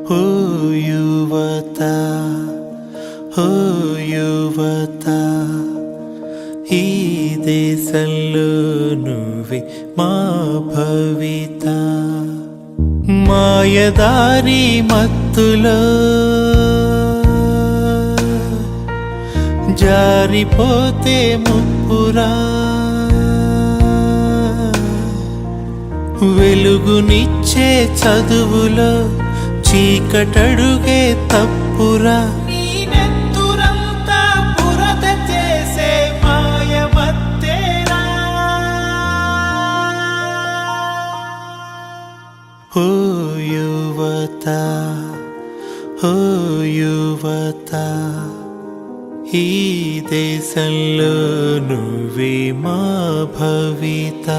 ఓ యువత, ఓ యువత, ఈ దేశంలో నువ్వే మా భవిత. మాయదారి మత్తులో జారిపోతే ముప్పురా, వెలుగునిచ్చే చదువులో చీకటడుగే తప్పురా. నీ నెత్తురంతా బురద చేసే మాయమత్తేరా. ఓ యువత, ఓ యువత, ఈ దేశంలో నువ్వే మా భవిత.